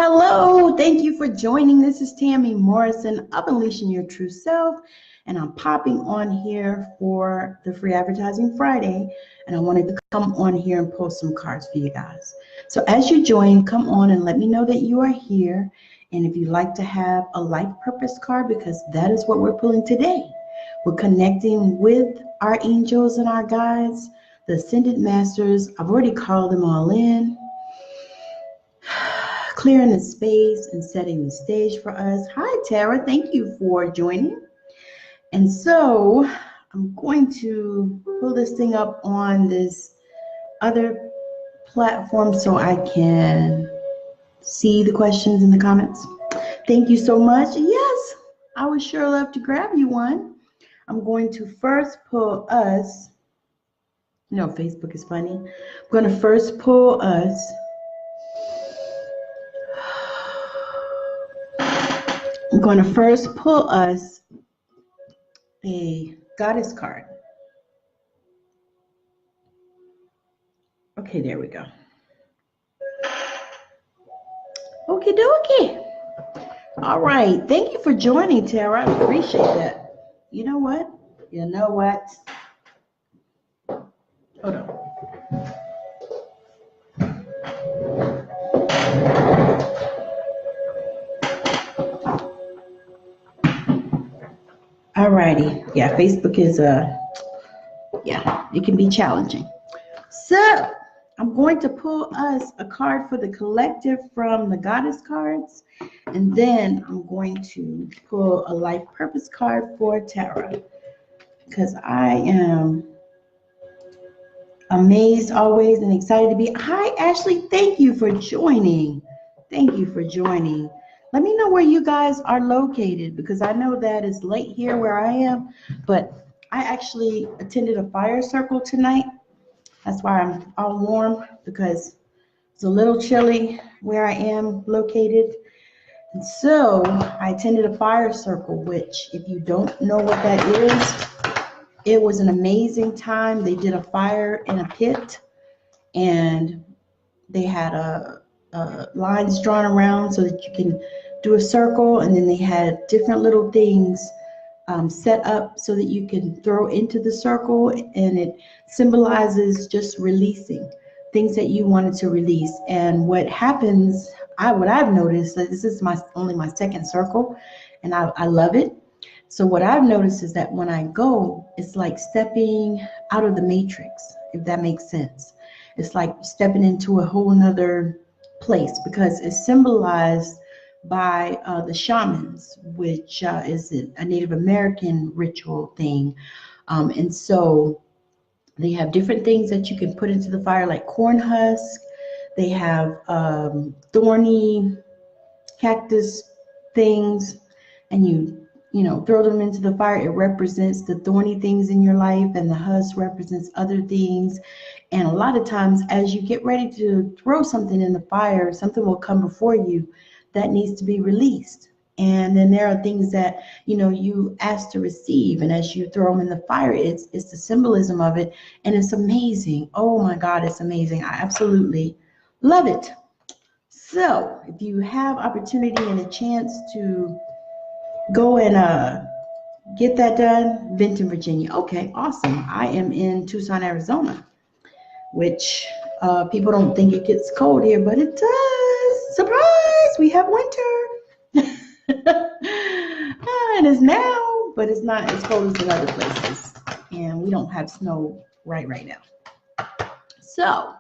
Hello, thank you for joining. This is Tammy Morrison of Unleashing Your True Self, and I'm popping on here for the Free Advertising Friday, and I wanted to come on here and pull some cards for you guys. So as you join, come on and let me know that you are here, and if you'd like to have a life purpose card, because that is what we're pulling today. We're connecting with our angels and our guides, the Ascended Masters. I've already called them all in, clearing the space and setting the stage for us. Hi, Tara. Thank you for joining. And so I'm going to pull this thing up on this other platform so I can see the questions in the comments. Thank you so much. Yes, I would sure love to grab you one. I'm going to first pull us. Facebook is funny. I'm going to first pull us. I'm going to first pull us a goddess card. Okay, there we go. Okie dokie. All right. Thank you for joining, Tara. I appreciate that. You know what? Hold on. Alrighty. Yeah, Facebook is it can be challenging. So I'm going to pull us a card for the collective from the goddess cards, and then I'm going to pull a life purpose card for Tara, because I am amazed always and excited to be. Hi, Ashley. Thank you for joining. Let me know where you guys are located, because I know that it's late here where I am, but I actually attended a fire circle tonight. That's why I'm all warm, because it's a little chilly where I am located. And so I attended a fire circle, which, if you don't know what that is, it was an amazing time. They did a fire in a pit, and they had lines drawn around so that you can do a circle, and then they had different little things set up so that you can throw into the circle, and it symbolizes just releasing things that you wanted to release. And what happens, what I've noticed, that this is only my second circle, and I love it. So what I've noticed is that when I go, it's like stepping out of the matrix, if that makes sense. It's like stepping into a whole nother place, because it's symbolized by the shamans, which is a Native American ritual thing. And so they have different things that you can put into the fire, like corn husk. They have thorny cactus things, and you throw them into the fire. It represents the thorny things in your life, and the husk represents other things. And a lot of times, as you get ready to throw something in the fire, something will come before you that needs to be released. And then there are things that you ask to receive, and as you throw them in the fire, it's the symbolism of it, and it's amazing. Oh my God, it's amazing. I absolutely love it. So if you have opportunity and a chance to go and get that done, Benton, Virginia. Okay, awesome. I am in Tucson, Arizona, which people don't think it gets cold here, but it does. Surprise! We have winter. And it's now, but it's not as cold as in other places. And we don't have snow right now. So,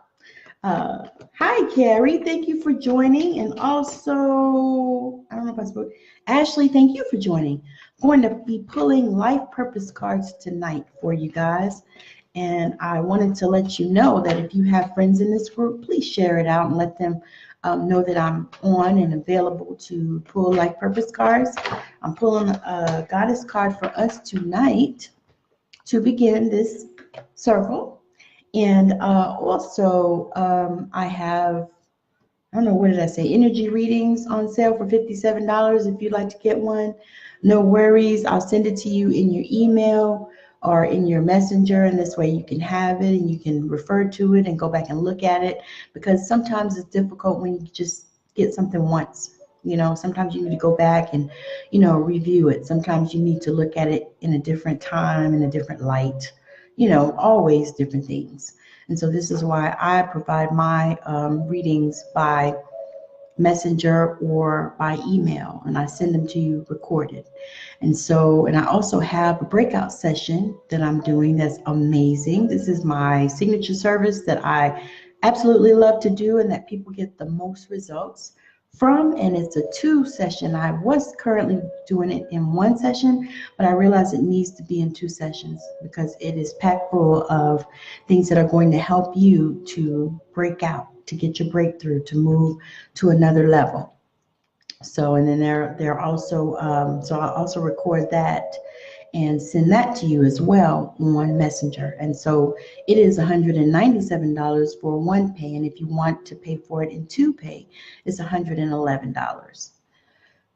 hi, Carrie. Thank you for joining. And also, I don't know if I spoke. Ashley, thank you for joining. I'm going to be pulling life purpose cards tonight for you guys. And I wanted to let you know that if you have friends in this group, please share it out and let them know that I'm on and available to pull life purpose cards. I'm pulling a goddess card for us tonight to begin this circle. And also I have, I don't know, what did I say? Energy readings on sale for $57 if you'd like to get one. No worries. I'll send it to you in your email or in your messenger, and this way you can have it and you can refer to it and go back and look at it, because sometimes it's difficult when you just get something once. Sometimes you need to go back and, review it. Sometimes you need to look at it in a different time, in a different light, always different things. And so this is why I provide my readings by messenger or by email, and I send them to you recorded. And I also have a breakout session that I'm doing that's amazing. This is my signature service that I absolutely love to do and that people get the most results from. And it's a 2-session. I was currently doing it in 1 session, but I realized it needs to be in 2 sessions because it is packed full of things that are going to help you to break out, to get your breakthrough, to move to another level. So, and then they're also, so I'll also record that and send that to you as well on Messenger. And so it is $197 for 1 pay. And if you want to pay for it in 2 pay, it's $111.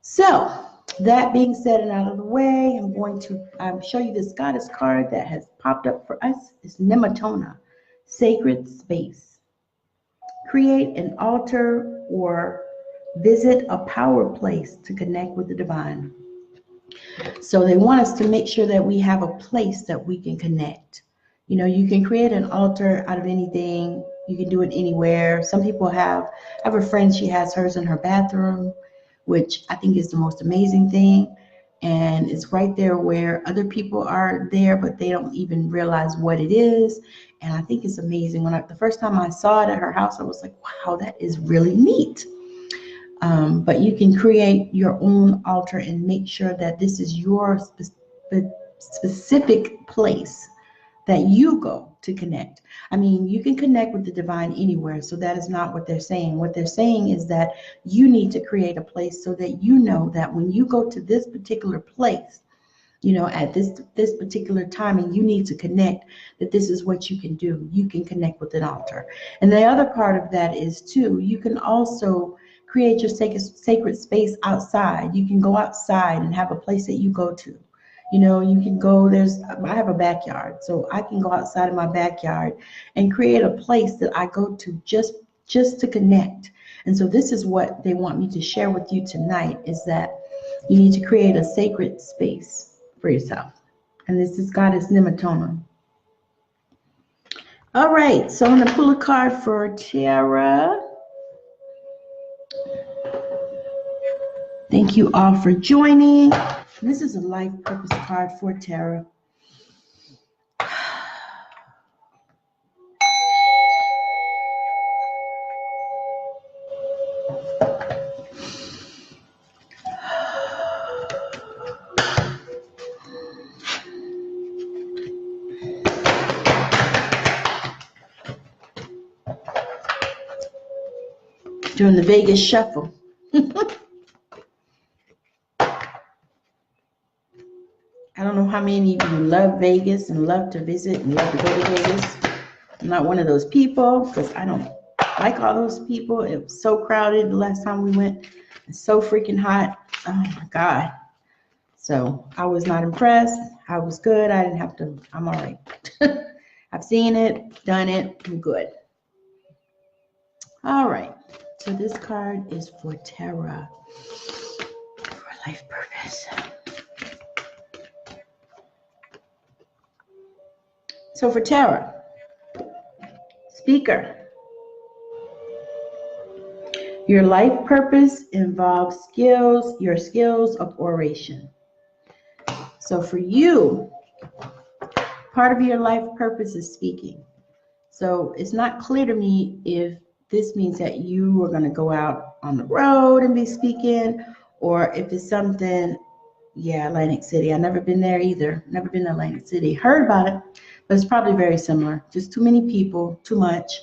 So that being said and out of the way, I'm going to show you this goddess card that has popped up for us. It's Nematona, Sacred Space. Create an altar or visit a power place to connect with the divine. So they want us to make sure that we have a place that we can connect. You can create an altar out of anything. You can do it anywhere. Some people I have a friend, she has hers in her bathroom, which I think is the most amazing thing. And it's right there where other people are there, but they don't even realize what it is. And I think it's amazing. The first time I saw it at her house, I was like, wow, that is really neat. But you can create your own altar and make sure that this is your specific place that you go to connect. I mean, you can connect with the divine anywhere, so that is not what they're saying. What they're saying is that you need to create a place so that you know that when you go to this particular place, at this particular time, and you need to connect, that this is what you can do. You can connect with an altar. And the other part of that is, too, you can also create your sacred space outside. You can go outside and have a place that you go to. You can go, I have a backyard, so I can go outside of my backyard and create a place that I go to just to connect. And so this is what they want me to share with you tonight, is that you need to create a sacred space for yourself. And this is Goddess Nematona. All right, so I'm going to pull a card for Tara. Thank you all for joining. This is a life purpose card for Tara. Doing the Vegas shuffle. I don't know how many of you love Vegas and love to visit and love to go to Vegas. I'm not one of those people because I don't like all those people. It was so crowded the last time we went. It's so freaking hot. Oh my God. So I was not impressed. I was good. I didn't have to. I'm all right. I've seen it, done it. I'm good. All right. So this card is for Tara, for life purpose. So for Tara, speaker, your life purpose involves your skills of oration. So for you, part of your life purpose is speaking. So it's not clear to me if this means that you are going to go out on the road and be speaking, or if it's something, Atlantic City. I've never been there either. Never been to Atlantic City. Heard about it, but it's probably very similar. Just too many people, too much.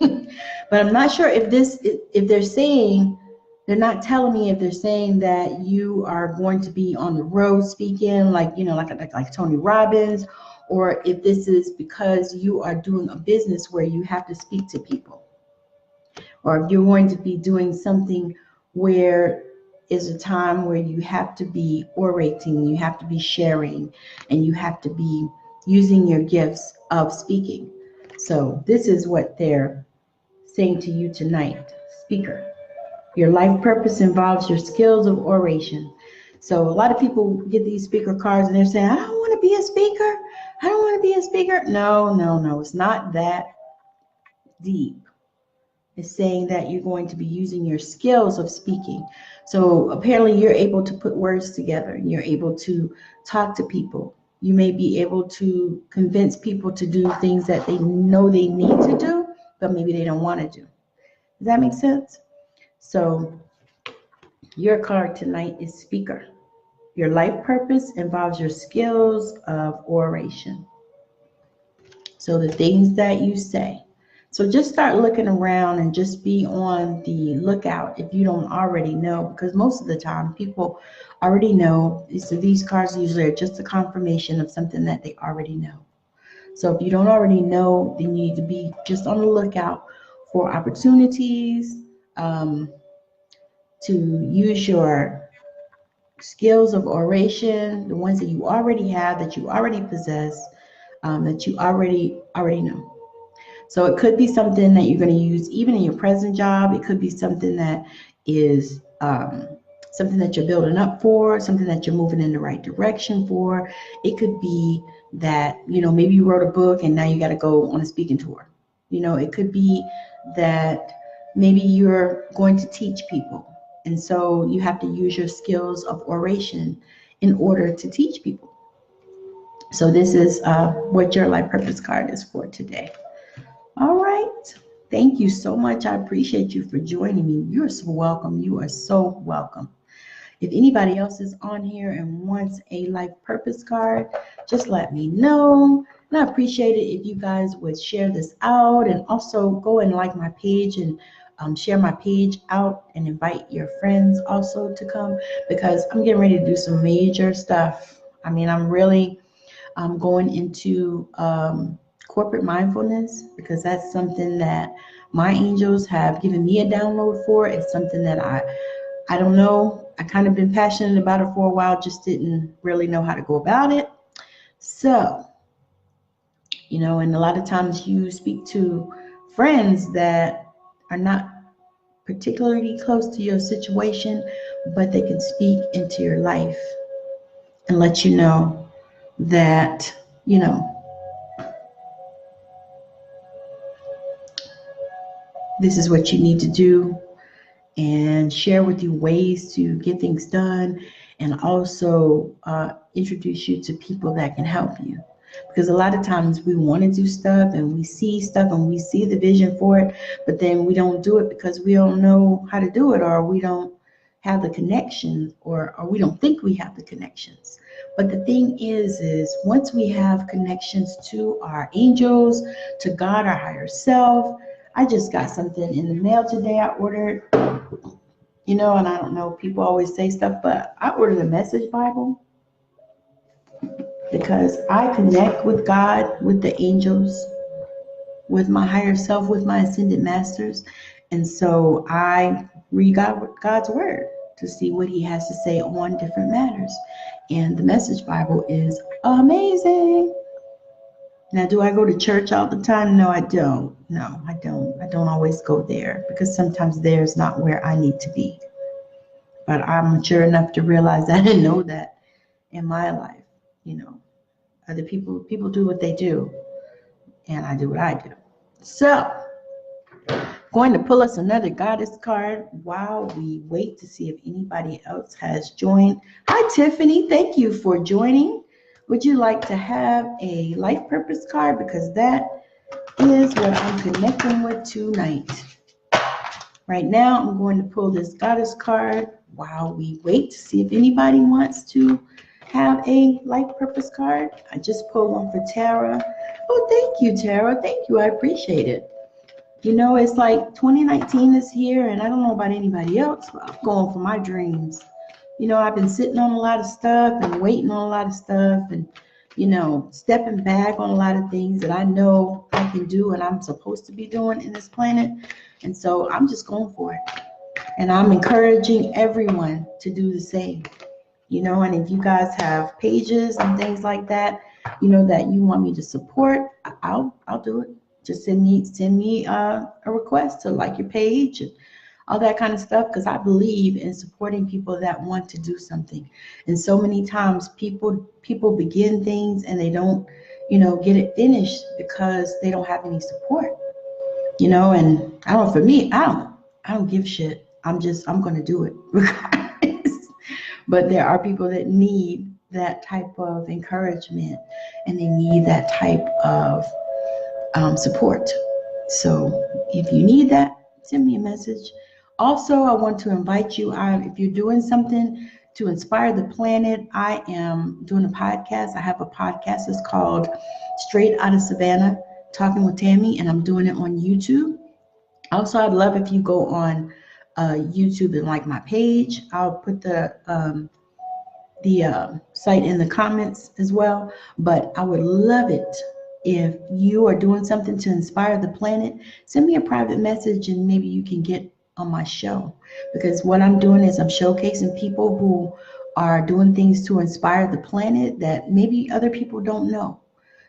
But I'm not sure if they're saying, they're not telling me if they're saying that you are going to be on the road speaking, like Tony Robbins, or if this is because you are doing a business where you have to speak to people. Or if you're going to be doing something where is a time where you have to be orating, you have to be sharing, and you have to be using your gifts of speaking. So this is what they're saying to you tonight, speaker. Your life purpose involves your skills of oration. So a lot of people get these speaker cards and they're saying, I don't want to be a speaker. I don't want to be a speaker. No, no, no. It's not that deep. It's saying that you're going to be using your skills of speaking. So apparently you're able to put words together. You're able to talk to people. You may be able to convince people to do things that they know they need to do, but maybe they don't want to do. Does that make sense? So your card tonight is speaker. Your life purpose involves your skills of oration. So the things that you say. So just start looking around and just be on the lookout if you don't already know, because most of the time people already know. So these cards usually are just a confirmation of something that they already know. So if you don't already know, then you need to be just on the lookout for opportunities to use your skills of oration, the ones that you already have, that you already possess, that you already know. So it could be something that you're going to use even in your present job. It could be something that is something that you're building up for, something that you're moving in the right direction for. It could be that, maybe you wrote a book and now you got to go on a speaking tour. It could be that maybe you're going to teach people. And so you have to use your skills of oration in order to teach people. So this is what your life purpose card is for today. All right. Thank you so much. I appreciate you for joining me. You're so welcome. You are so welcome. If anybody else is on here and wants a life purpose card, just let me know. And I appreciate it if you guys would share this out, and also go and like my page and share my page out and invite your friends also to come, because I'm getting ready to do some major stuff. I mean, I'm going into corporate mindfulness, because that's something that my angels have given me a download for. It's something that I don't know. I kind of been passionate about it for a while, just didn't really know how to go about it. So, and a lot of times you speak to friends that are not particularly close to your situation, but they can speak into your life and let you know that, this is what you need to do, and share with you ways to get things done, and also introduce you to people that can help you. Because a lot of times we want to do stuff and we see stuff and we see the vision for it, but then we don't do it because we don't know how to do it, or we don't have the connections, or we don't think we have the connections. But the thing is once we have connections to our angels, to God, our higher self. I just got something in the mail today. I ordered, and I don't know, people always say stuff, but I ordered a message Bible because I connect with God, with the angels, with my higher self, with my ascended masters. And so I read God's word to see what he has to say on different matters. And the message Bible is amazing. Now, do I go to church all the time? No, I don't. No, I don't. I don't always go there, because sometimes there's not where I need to be. But I'm mature enough to realize that and know that in my life, other people do what they do, and I do what I do. So, going to pull us another goddess card while we wait to see if anybody else has joined. Hi, Tiffany. Thank you for joining. Would you like to have a life purpose card? Because that is what I'm connecting with tonight. Right now, I'm going to pull this goddess card while we wait to see if anybody wants to have a life purpose card. I just pulled one for Tara. Oh, thank you, Tara. Thank you. I appreciate it. It's like 2019 is here, and I don't know about anybody else, but I'm going for my dreams. I've been sitting on a lot of stuff and waiting on a lot of stuff, and, stepping back on a lot of things that I know I can do and I'm supposed to be doing in this planet. And so I'm just going for it. And I'm encouraging everyone to do the same. And if you guys have pages and things like that, that you want me to support, I'll do it. Just send me a request to like your page, and all that kind of stuff, because I believe in supporting people that want to do something. And so many times people begin things and they don't, get it finished because they don't have any support. And I don't, for me, I don't give shit. I'm going to do it regardless. But there are people that need that type of encouragement, and they need that type of support. So if you need that, send me a message. Also, I want to invite you, if you're doing something to inspire the planet, I am doing a podcast. I have a podcast. It's called Straight Out of Savannah, Talking with Tammy, and I'm doing it on YouTube. Also, I'd love if you go on YouTube and like my page. I'll put the site in the comments as well. But I would love it if you are doing something to inspire the planet. Send me a private message and maybe you can get on my show, because what I'm doing is I'm showcasing people who are doing things to inspire the planet that maybe other people don't know.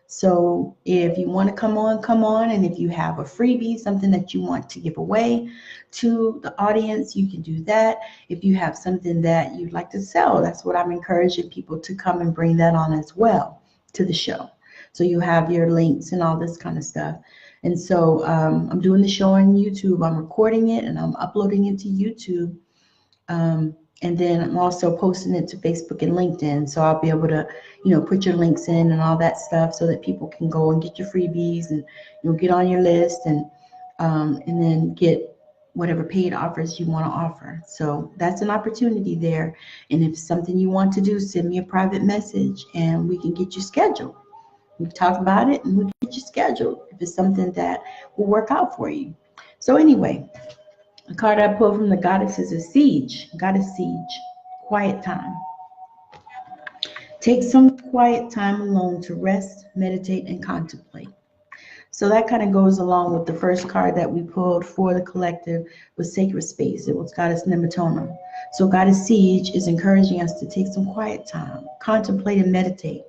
So if you want to come on. And if you have a freebie, something that you want to give away to the audience, you can do that. If you have something that you'd like to sell, that's what I'm encouraging people to come and bring that on as well to the show. So you have your links and all this kind of stuff. And so I'm doing the show on YouTube. I'm recording it and I'm uploading it to YouTube. And then I'm also posting it to Facebook and LinkedIn. So I'll be able to, put your links in and all that stuff so that people can go and get your freebies and get on your list and then get whatever paid offers you want to offer. So that's an opportunity there. And if it's something you want to do, send me a private message and we can get you scheduled. We can talk about it and we'll get you scheduled if it's something that will work out for you. So anyway, the card I pulled from the goddesses is Siege. Goddess Siege, quiet time. Take some quiet time alone to rest, meditate, and contemplate. So that kind of goes along with the first card that we pulled for the collective with Sacred Space. It was Goddess Nematona. So Goddess Siege is encouraging us to take some quiet time, contemplate and meditate.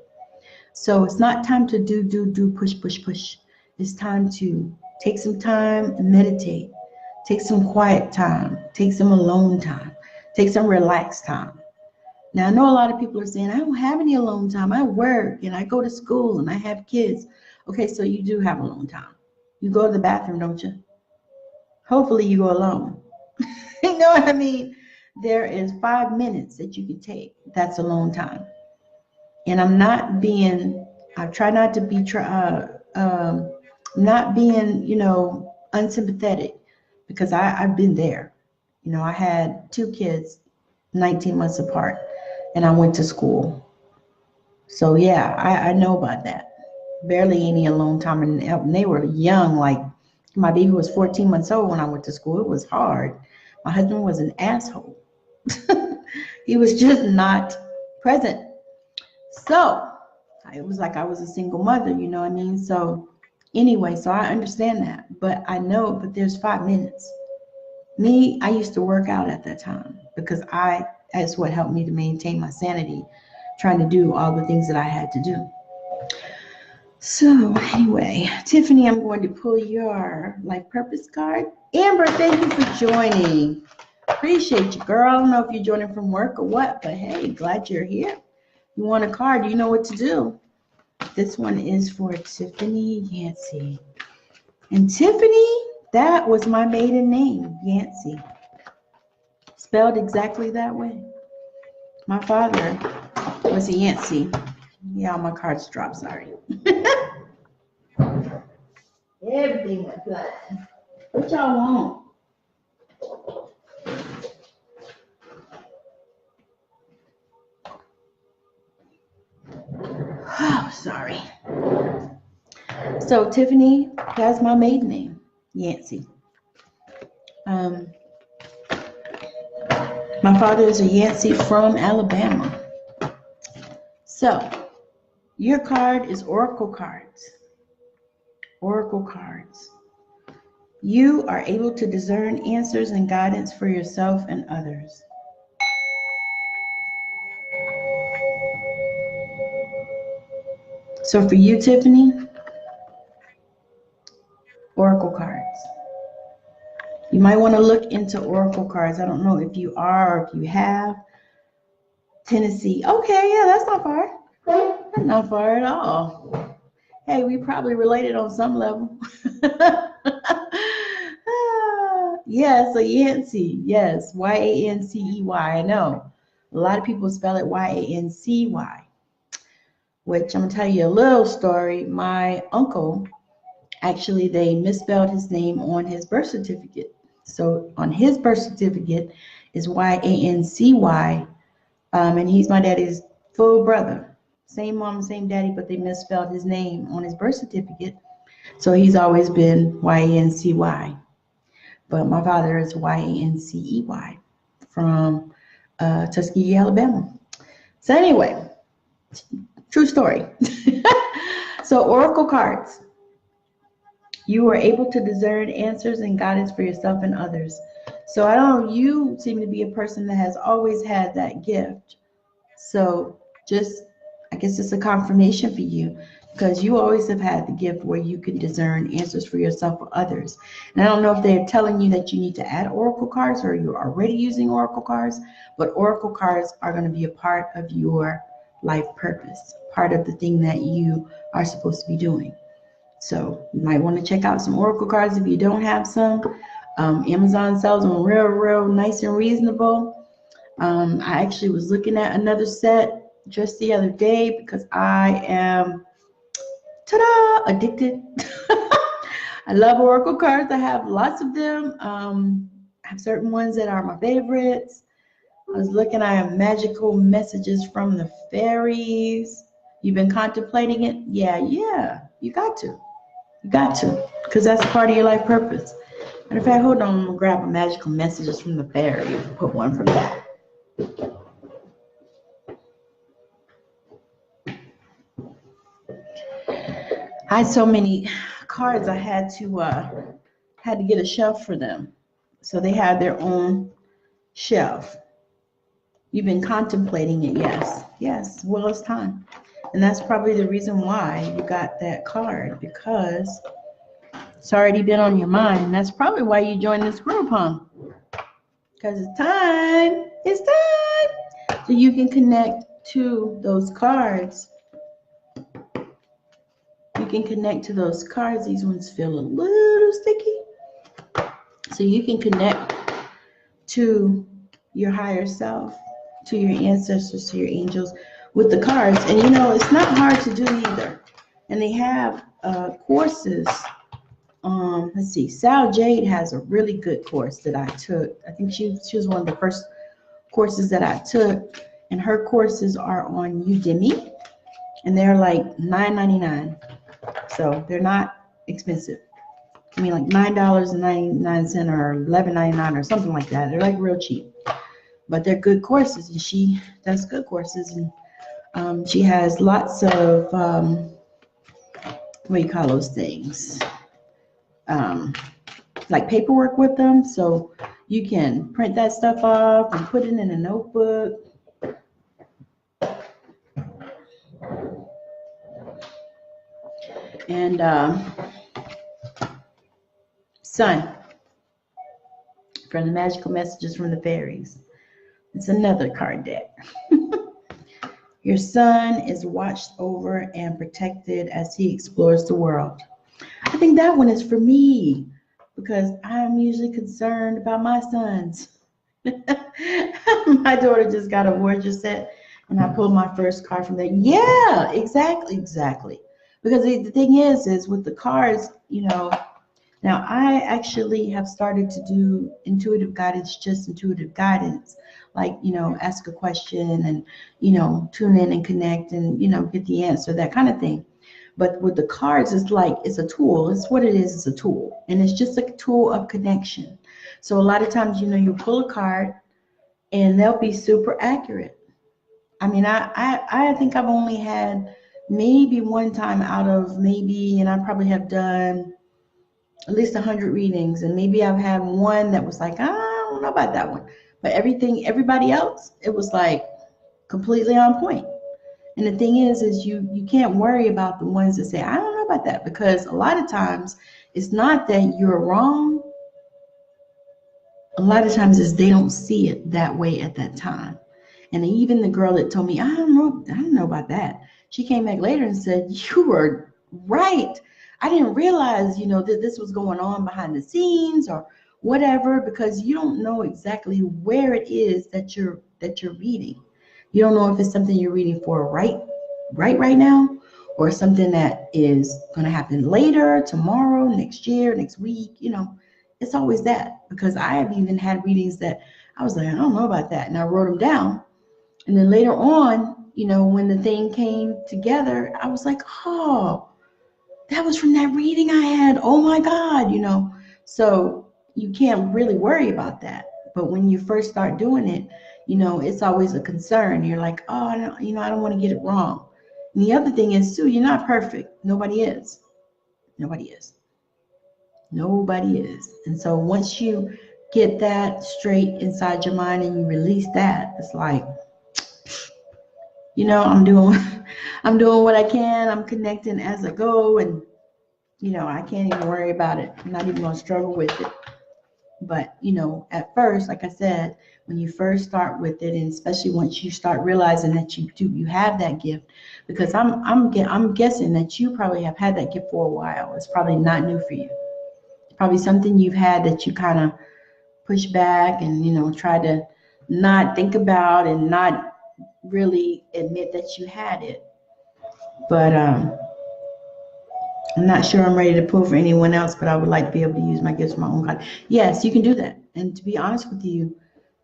So it's not time to do, push. It's time to take some time and meditate. Take some quiet time. Take some alone time. Take some relaxed time. Now, I know a lot of people are saying, I don't have any alone time. I work and I go to school and I have kids. Okay, so you do have alone time. You go to the bathroom, don't you? Hopefully you go alone. You know what I mean? There is 5 minutes that you can take. That's alone time. And I try not to be, not being, unsympathetic, because I've been there. I had 2 kids 19 months apart and I went to school. So yeah, I know about that. Barely any alone time. And they were young, like my baby was 14 months old when I went to school. It was hard. My husband was an asshole. He was just not present. So it was like I was a single mother, you know what I mean? So anyway, so I understand that, but there's 5 minutes. Me, I used to work out at that time because that's what helped me to maintain my sanity, trying to do all the things that I had to do. So anyway, Tiffany, I'm going to pull your life purpose card. Amber, thank you for joining. Appreciate you, girl. I don't know if you're joining from work or what, but hey, glad you're here. You want a card, you know what to do. This one is for Tiffany Yancey. And Tiffany, that was my maiden name, Yancey. Spelled exactly that way. My father was a Yancey. Yeah, my cards dropped, sorry. Everything went flying. What y'all want? Oh, sorry. So Tiffany, that's my maiden name, Yancey. My father is a Yancey from Alabama. So your card is Oracle cards. Oracle cards. You are able to discern answers and guidance for yourself and others. So for you, Tiffany, Oracle cards. You might want to look into oracle cards. I don't know if you are or if you have. Tennessee. Okay, yeah, that's not far. That's not far at all. Hey, we probably related on some level. Yeah, so Yancey. Yes, Yancey. I know. A lot of people spell it Yancy, which I'm going to tell you a little story. My uncle, actually, they misspelled his name on his birth certificate. So on his birth certificate is Yancy, and he's my daddy's full brother. Same mom, same daddy, but they misspelled his name on his birth certificate. So he's always been Yancy. But my father is Yancey from Tuskegee, Alabama. So anyway, true story. So oracle cards. You are able to discern answers and guidance for yourself and others. So I don't know, you seem to be a person that has always had that gift. So just, I guess it's a confirmation for you because you always have had the gift where you can discern answers for yourself or others. And I don't know if they're telling you that you need to add oracle cards or you're already using oracle cards, but oracle cards are going to be a part of your life purpose, part of the thing that you are supposed to be doing. So you might want to check out some oracle cards if you don't have some. Amazon sells them real nice and reasonable. I actually was looking at another set just the other day because I am, ta-da, addicted. I love oracle cards. I have lots of them. I have certain ones that are my favorites. I was looking at magical messages from the fairies. You've been contemplating it? Yeah, you got to. You got to, because that's part of your life purpose. Matter of fact, hold on, I'm gonna grab a magical messages from the fairy and put one from that. I had so many cards I had to get a shelf for them. So they have their own shelf. You've been contemplating it, yes. Yes, well, it's time. And that's probably the reason why you got that card, because it's already been on your mind. And that's probably why you joined this group, huh? Because it's time. It's time. So you can connect to those cards. You can connect to those cards. These ones feel a little sticky. So you can connect to your higher self, to your ancestors, to your angels with the cards. And you know, it's not hard to do either. And they have courses. Let's see, Sal Jade has a really good course that I took. I think she was one of the first courses that I took. And her courses are on Udemy. And they're like $9.99. So they're not expensive. I mean, like $9.99 or $11.99 or something like that. They're like real cheap, but they're good courses, and she does good courses, and she has lots of what do you call those things? Like paperwork with them, so you can print that stuff off and put it in a notebook. And Sun, from the magical messages from the fairies. It's another card deck. Your son is watched over and protected as he explores the world. I think that one is for me because I'm usually concerned about my sons. My daughter just got a Voyager set, and I pulled my first card from there. Yeah, exactly. Because the thing is with the cards, you know, now I actually have started to do intuitive guidance, just intuitive guidance, like, you know, ask a question and, you know, tune in and connect and, you know, get the answer, that kind of thing. But with the cards, it's like, it's a tool. It's what it is. It's a tool. And it's just a tool of connection. So a lot of times, you know, you pull a card and they'll be super accurate. I mean, I think I've only had maybe one time out of maybe, and I probably have done at least 100 readings, and maybe I've had one that was like, I don't know about that one. But everybody else, it was like completely on point. And the thing is you can't worry about the ones that say, I don't know about that, because a lot of times it's not that you're wrong. a lot of times is they don't see it that way at that time. And even the girl that told me, I don't know about that. She came back later and said, you were right. I didn't realize, that this was going on behind the scenes or whatever, because you don't know exactly where it is that you're reading. You don't know if it's something you're reading for right now, or something that is going to happen later, tomorrow, next year, next week. It's always that, because I have even had readings that I was like, I don't know about that. And I wrote them down. And then later on, when the thing came together, I was like, oh, that was from that reading I had. Oh my God. So you can't really worry about that. But when you first start doing it, it's always a concern. You're like, oh, I don't want to get it wrong. And the other thing is too, you're not perfect. Nobody is. Nobody is. Nobody is. And so once you get that straight inside your mind and you release that, it's like, I'm doing I'm doing what I can. I'm connecting as I go, and I can't even worry about it. I'm not even gonna struggle with it. But at first, like I said, when you first start with it, and especially once you start realizing that you have that gift, because I'm guessing that you probably have had that gift for a while. It's probably not new for you. It's probably something you've had that you kind of push back and try to not think about and not really admit that you had it. But I'm not sure I'm ready to pull for anyone else, but I would like to be able to use my gifts for my own God. Yes, you can do that. And to be honest with you,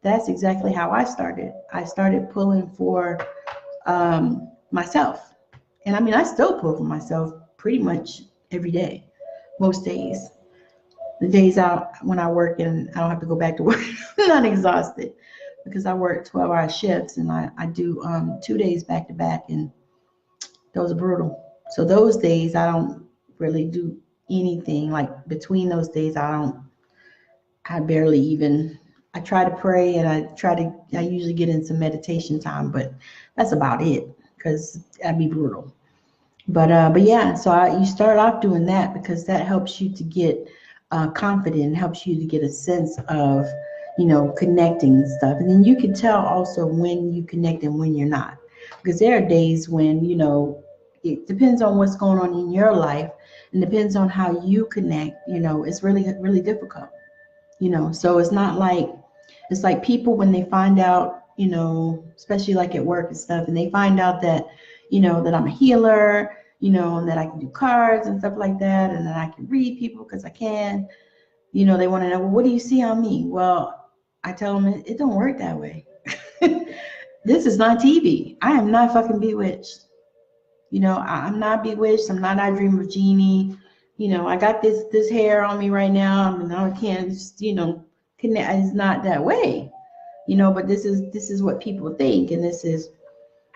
that's exactly how I started. I started pulling for myself. And I mean, I still pull for myself pretty much every day, most days. The days out when I work and I don't have to go back to work, I'm not exhausted, because I work 12-hour shifts, and I do 2 days back to back, and those are brutal. So those days I don't really do anything. Like between those days, I barely even, I try to pray, and I usually get in some meditation time, but that's about it, because that'd be brutal. But yeah, so you start off doing that because that helps you to get confident, helps you to get a sense of, connecting and stuff. And then you can tell also when you connect and when you're not. Because there are days when, it depends on what's going on in your life, and depends on how you connect, it's really, really difficult. So it's like people when they find out, especially like at work and stuff, and they find out that, that I'm a healer, and that I can do cards and stuff like that, and that I can read people because I can, they want to know, well, what do you see on me? Well, I tell them it don't work that way. This is not TV. I am not fucking bewitched. I'm not bewitched. I'm not I Dream of Genie. I got this hair on me right now, and I can't just, connect. It's not that way. But this is what people think, and this is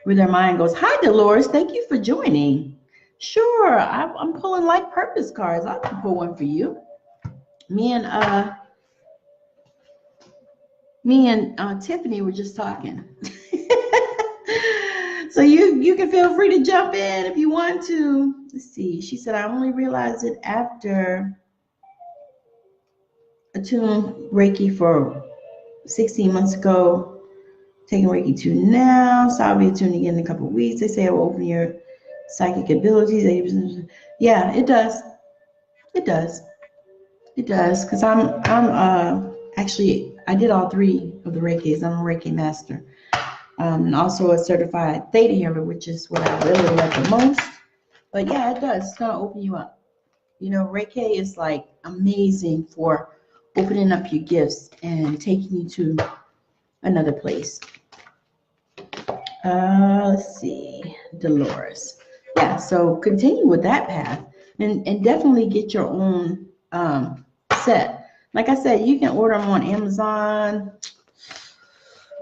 where their mind goes. Hi, Dolores. Thank you for joining. Sure, I'm pulling life purpose cards. I can pull one for you. Me and Tiffany were just talking. So you can feel free to jump in if you want to. Let's see. She said, I only realized it after attuned Reiki for 16 months ago. Taking Reiki 2 now. So I'll be attuned again in a couple of weeks. They say it will open your psychic abilities. 80%. Yeah, it does. It does. It does. Because I'm actually, I did all 3 of the Reikis. I'm a Reiki master. And also a certified theta healer, which is what I really like the most. But yeah, it does. It's going to open you up. Reiki is like amazing for opening up your gifts and taking you to another place. Let's see, Dolores. Yeah, so continue with that path, and definitely get your own set. Like I said, you can order them on Amazon.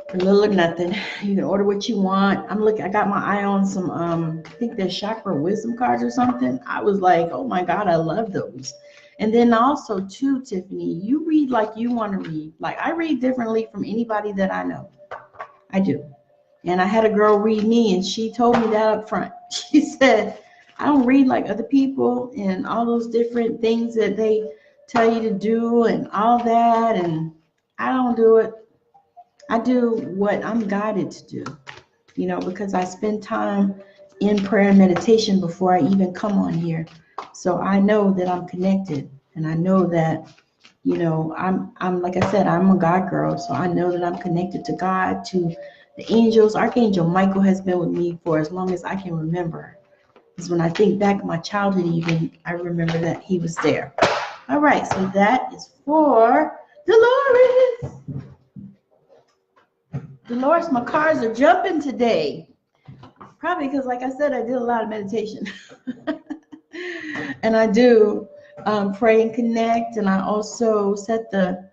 For little or nothing. You can order what you want. I got my eye on some, I think they're chakra wisdom cards or something. I was like, oh my God, I love those. And then also too, Tiffany, you read like you want to read. Like I read differently from anybody that I know. I do. And I had a girl read me, and she told me that up front. She said, I don't read like other people and all those different things that they tell you to do and all that. And I don't do it. I do what I'm guided to do, because I spend time in prayer and meditation before I even come on here. So I know that I'm connected, and I know that, I'm like I said, I'm a God girl, so I know that I'm connected to God, to the angels. Archangel Michael has been with me for as long as I can remember. Because when I think back to my childhood, even I remember that he was there. All right, so that is for Dolores. Dolores, my cars are jumping today. Probably because, like I said, I did a lot of meditation. And I do pray and connect. And I also set the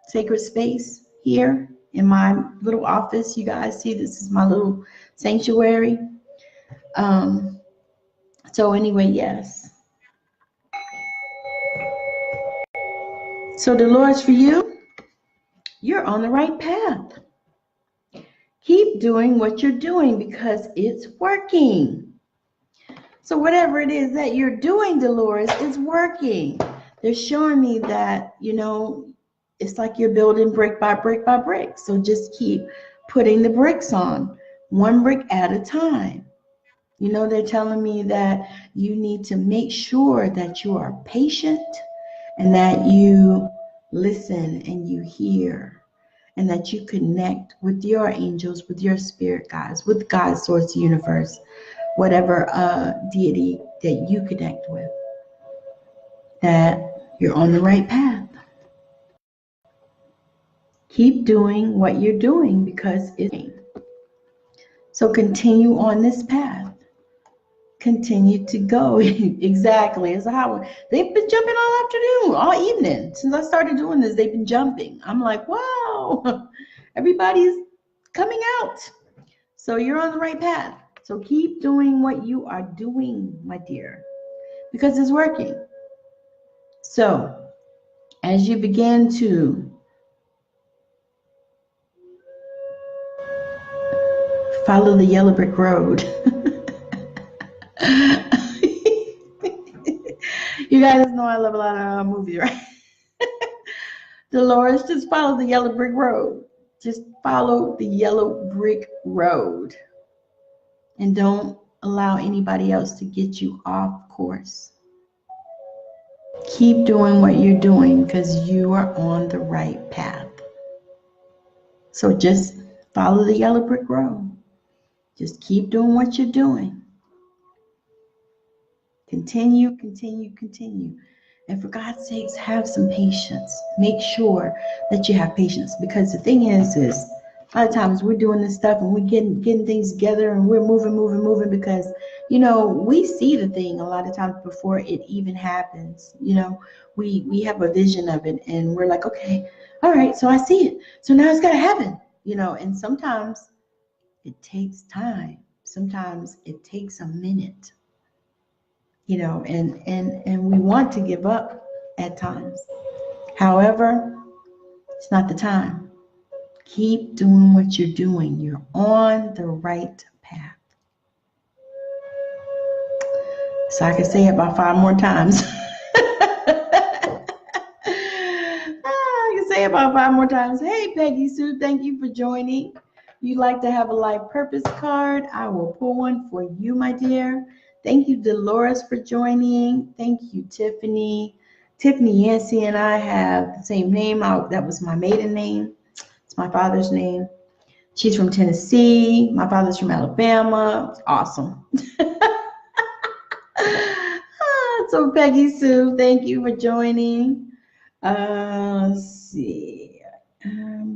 sacred space here in my little office. You guys see, this is my little sanctuary. So anyway, yes. So Dolores, for you, you're on the right path. Keep doing what you're doing because it's working. So whatever it is that you're doing, Dolores, is working. They're showing me that, it's like you're building brick by brick by brick. So just keep putting the bricks on, one brick at a time. They're telling me that you need to make sure that you are patient and that you listen and you hear and that you connect with your angels, with your spirit guides, with God, source, universe, whatever deity that you connect with, that you're on the right path. Keep doing what you're doing because it's. So continue on this path. Continue to go. Exactly. It's a highway. They've been jumping all afternoon, all evening. Since I started doing this, they've been jumping. I'm like, wow, everybody's coming out. So you're on the right path. So keep doing what you are doing, my dear, because it's working. So as you begin to follow the yellow brick road, you guys know I love a lot of movies, right? Dolores, just follow the yellow brick road. Just follow the yellow brick road. And don't allow anybody else to get you off course. Keep doing what you're doing because you are on the right path. So just follow the yellow brick road. Just keep doing what you're doing. Continue, continue, continue. And for God's sakes, have some patience. Make sure that you have patience, because the thing is a lot of times we're doing this stuff and we're getting things together and we're moving because, we see the thing a lot of times before it even happens. We have a vision of it and we're like, okay, all right, so I see it. So now it's got to happen, and sometimes it takes time. Sometimes it takes a minute. And we want to give up at times. However, it's not the time. Keep doing what you're doing. You're on the right path. So I can say it about 5 more times. I can say it about 5 more times. Hey, Peggy Sue, thank you for joining. If you'd like to have a life purpose card, I will pull one for you, my dear. Thank you, Dolores, for joining. Thank you, Tiffany. Tiffany Yancey and I have the same name. That was my maiden name. It's my father's name. She's from Tennessee. My father's from Alabama. It's awesome. So Peggy Sue, thank you for joining. Let's see.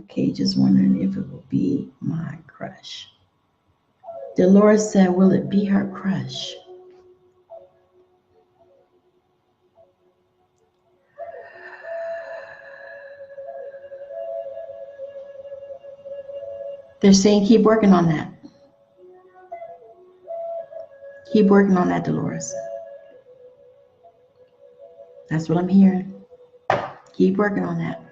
Okay, just wondering if it will be my crush. Dolores said, will it be her crush? They're saying keep working on that. Keep working on that, Dolores. That's what I'm hearing. Keep working on that.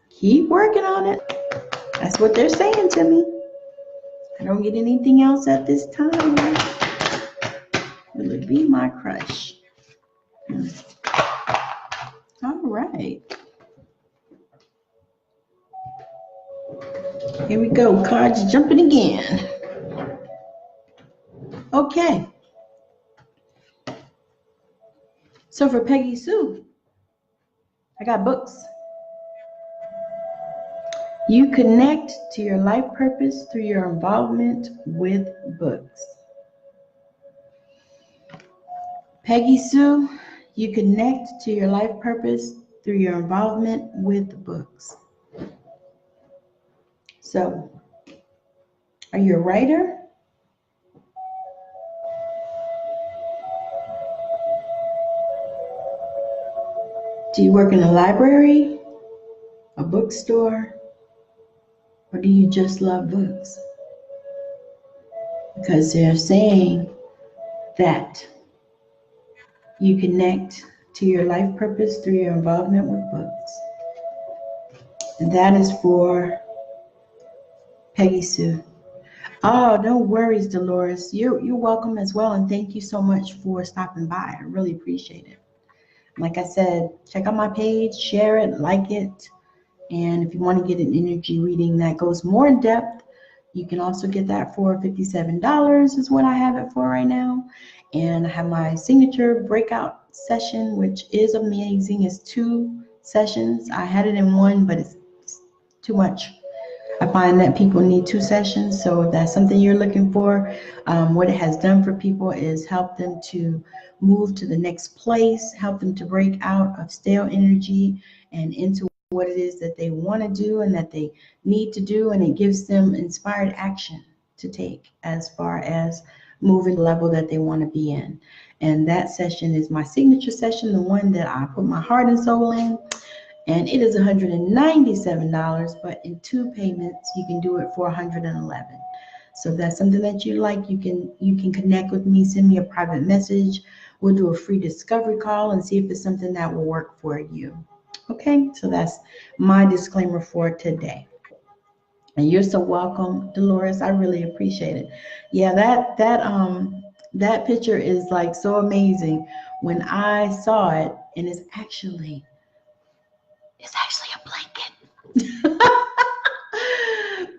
Keep working on it. That's what they're saying to me. I don't get anything else at this time. Will it be my crush? All right. Here we go. Cards jumping again. Okay. So for Peggy Sue, I got books. You connect to your life purpose through your involvement with books. Peggy Sue, you connect to your life purpose through your involvement with books. So, are you a writer? Do you work in a library, a bookstore, or do you just love books? Because they're saying that you connect to your life purpose through your involvement with books. And that is for Peggy Sue. Oh, no worries, Dolores. You're welcome as well, and thank you so much for stopping by. I really appreciate it. Like I said, check out my page, share it, like it, and if you want to get an energy reading that goes more in depth, you can also get that for $57 is what I have it for right now. And I have my signature breakout session, which is amazing. It's 2 sessions. I had it in one, but it's too much. I find that people need 2 sessions. So if that's something you're looking for, what it has done for people is help them to move to the next place, help them to break out of stale energy and into what it is that they want to do and that they need to do. And it gives them inspired action to take as far as moving the level that they want to be in. And that session is my signature session, the one that I put my heart and soul in. And it is $197, but in 2 payments, you can do it for $111. So if that's something that you like, you can connect with me, send me a private message. We'll do a free discovery call and see if it's something that will work for you. Okay, so that's my disclaimer for today. And you're so welcome, Dolores. I really appreciate it. Yeah, that picture is like so amazing. When I saw it, and it's actually a blanket.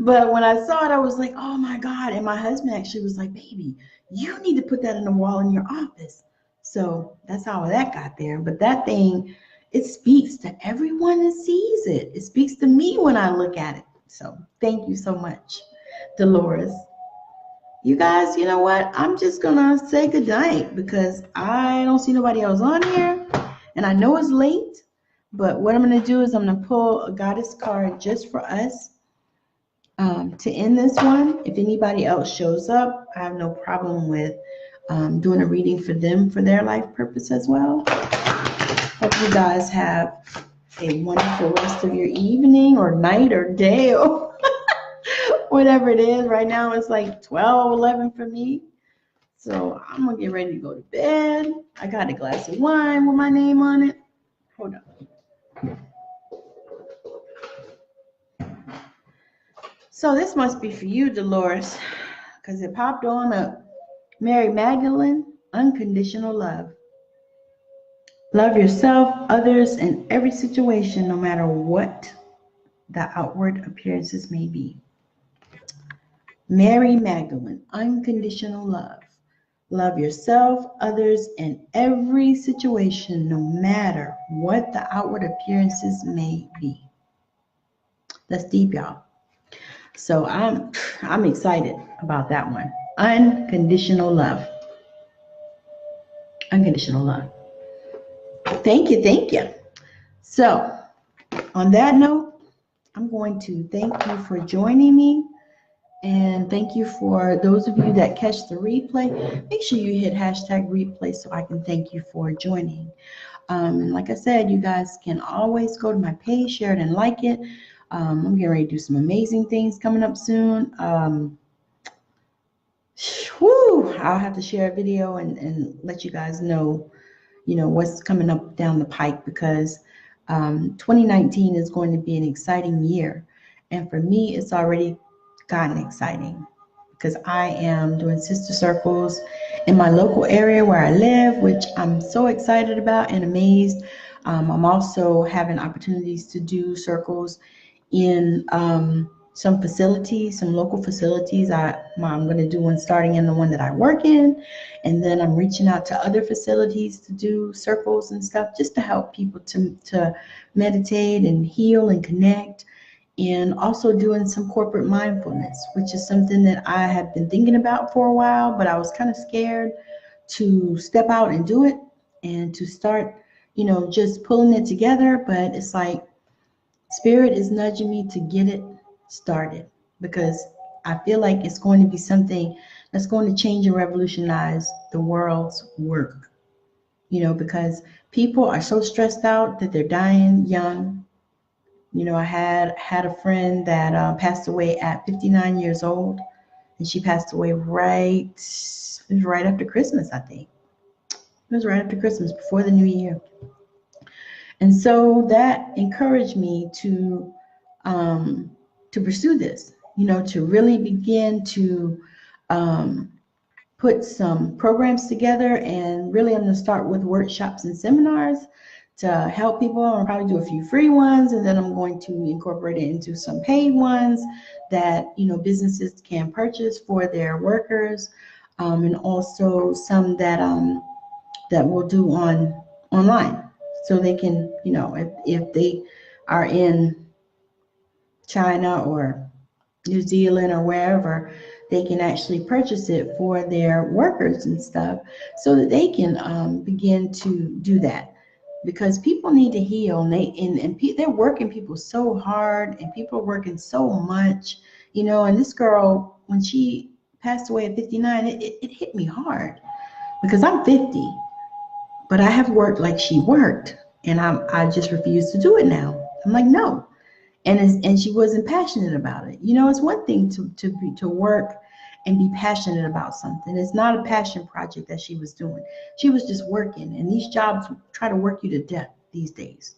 But when I saw it, I was like, oh my God. And my husband actually was like, baby, you need to put that on the wall in your office. So that's how that got there. But that thing, it speaks to everyone that sees it. It speaks to me when I look at it. So thank you so much, Dolores. You guys, you know what? I'm just going to say good night because I don't see nobody else on here. And I know it's late. But what I'm going to do is I'm going to pull a goddess card just for us to end this one. If anybody else shows up, I have no problem with doing a reading for them for their life purpose as well. Hope you guys have a wonderful rest of your evening or night or day or whatever it is. Right now it's like 12:11 for me. So I'm going to get ready to go to bed. I got a glass of wine with my name on it. Hold on. So this must be for you, Dolores, because it popped on up. Mary Magdalene, unconditional love. Love yourself, others, and every situation, no matter what the outward appearances may be. Mary Magdalene, unconditional love. Love yourself, others, and every situation, no matter what the outward appearances may be. That's deep, y'all. So I'm excited about that one. Unconditional love. Unconditional love. Thank you. So on that note, I'm going to thank you for joining me. And thank you for those of you that catch the replay. Make sure you hit #replay so I can thank you for joining. And like I said, you guys can always go to my page, share it, and like it. I'm getting ready to do some amazing things coming up soon. I'll have to share a video and let you guys know, what's coming up down the pike because 2019 is going to be an exciting year. And for me, it's already gotten exciting because I am doing sister circles in my local area where I live, which I'm so excited about and amazed. I'm also having opportunities to do circles in some facilities, some local facilities. I'm going to do one starting in the one that I work in, and then I'm reaching out to other facilities to do circles and stuff just to help people to meditate and heal and connect, and also doing some corporate mindfulness, which is something that I have been thinking about for a while, but I was kind of scared to step out and do it and to start, just pulling it together. But it's like Spirit is nudging me to get it started because I feel like it's going to be something that's going to change and revolutionize the world's work, because people are so stressed out that they're dying young. I had a friend that passed away at 59 years old, and she passed away it was right after Christmas, I think. It was right after Christmas, before the new year. And so that encouraged me to pursue this, to really begin to um, put some programs together. And really, I'm going to start with workshops and seminars to help people. I'll probably do a few free ones, and then I'm going to incorporate it into some paid ones that businesses can purchase for their workers, and also some that we'll do online, so they can, if they are in China or New Zealand or wherever, they can actually purchase it for their workers and stuff, so that they can begin to do that, because people need to heal, and they're working people so hard, and people are working so much, and this girl, when she passed away at 59, it hit me hard because I'm 50, but I have worked like she worked, and I just refuse to do it now. I'm like, no. And she wasn't passionate about it. It's one thing to work and be passionate about something. It's not a passion project that she was doing. She was just working, and these jobs try to work you to death these days.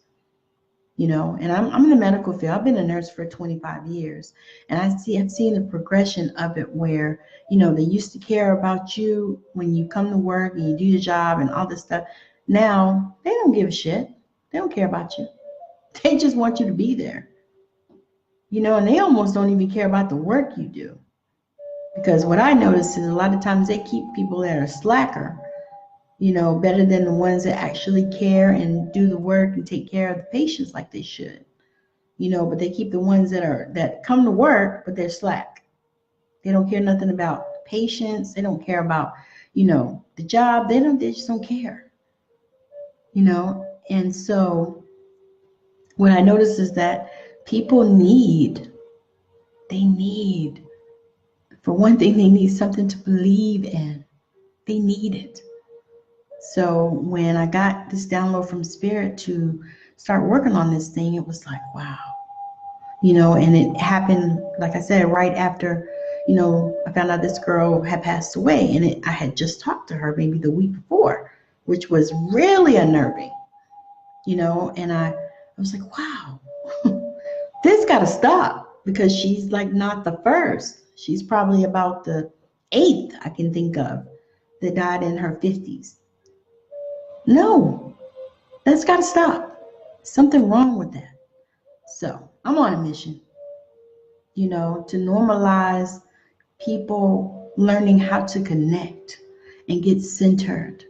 And I'm in the medical field. I've been a nurse for 25 years, and I've seen the progression of it where, they used to care about you when you come to work and you do your job and all this stuff. Now they don't give a shit. They don't care about you. They just want you to be there. And they almost don't even care about the work you do. Because what I notice is a lot of times they keep people that are slacker, better than the ones that actually care and do the work and take care of the patients like they should. But they keep the ones that come to work, but they're slack. They don't care nothing about patients. They don't care about, the job. They just don't care. And so what I notice is that people they need, for one thing, they need something to believe in. They need it. So when I got this download from Spirit to start working on this thing, it was like, wow. And it happened, like I said, right after, I found out this girl had passed away, and I had just talked to her maybe the week before, which was really unnerving, and I was like, wow, this got to stop, because she's like not the first. She's probably about the 8th I can think of that died in her 50s. No, that's got to stop. Something wrong with that. So I'm on a mission, to normalize people learning how to connect and get centered,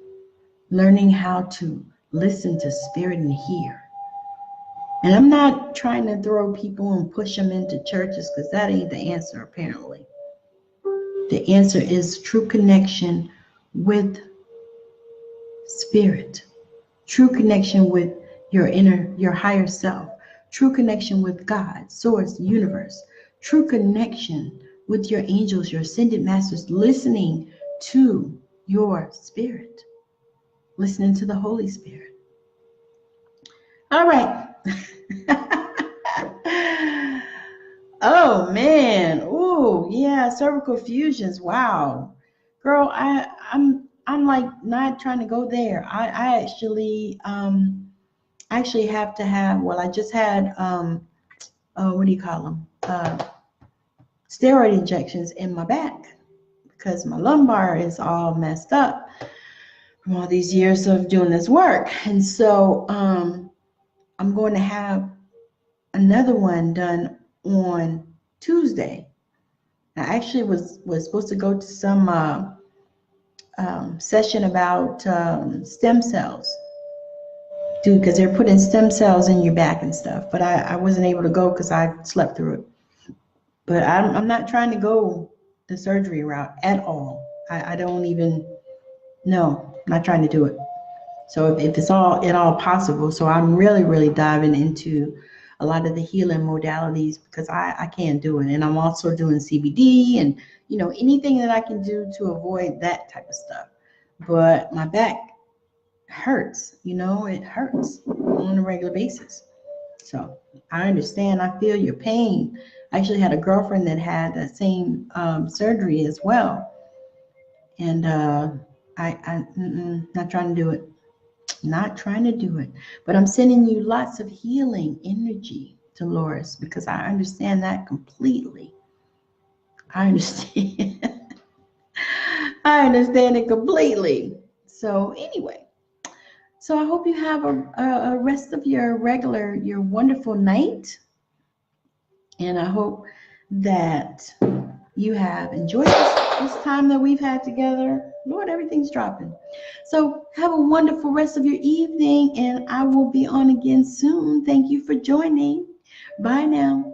learning how to listen to Spirit and hear. And I'm not trying to throw people and push them into churches, because that ain't the answer, apparently. The answer is true connection with Spirit, true connection with your higher self, true connection with God, source, universe, true connection with your angels, your ascended masters, listening to your spirit, listening to the Holy Spirit. All right. Oh man. Oh yeah, cervical fusions. Wow. Girl, I'm like not trying to go there. I actually have to have, well, I just had what do you call them? Steroid injections in my back. because my lumbar is all messed up from all these years of doing this work. And so I'm going to have another one done on Tuesday. I actually was supposed to go to some session about stem cells, dude, because they're putting stem cells in your back and stuff. But I wasn't able to go because I slept through it. But I'm not trying to go the surgery route at all. I don't even, no, I'm not trying to do it. So if it's all at all possible, so I'm really diving into a lot of the healing modalities because I can't do it. And I'm also doing CBD and, you know, anything that I can do to avoid that type of stuff. But my back hurts, you know, it hurts on a regular basis. So I understand, I feel your pain. I actually had a girlfriend that had that same surgery as well. And I'm not trying to do it. Not trying to do it. But I'm sending you lots of healing energy, Dolores, because I understand that completely. I understand. I understand it completely. So anyway, so I hope you have a rest of your wonderful night. And I hope that you have enjoyed this time that we've had together. Lord, everything's dropping. So have a wonderful rest of your evening, and I will be on again soon. Thank you for joining. Bye now.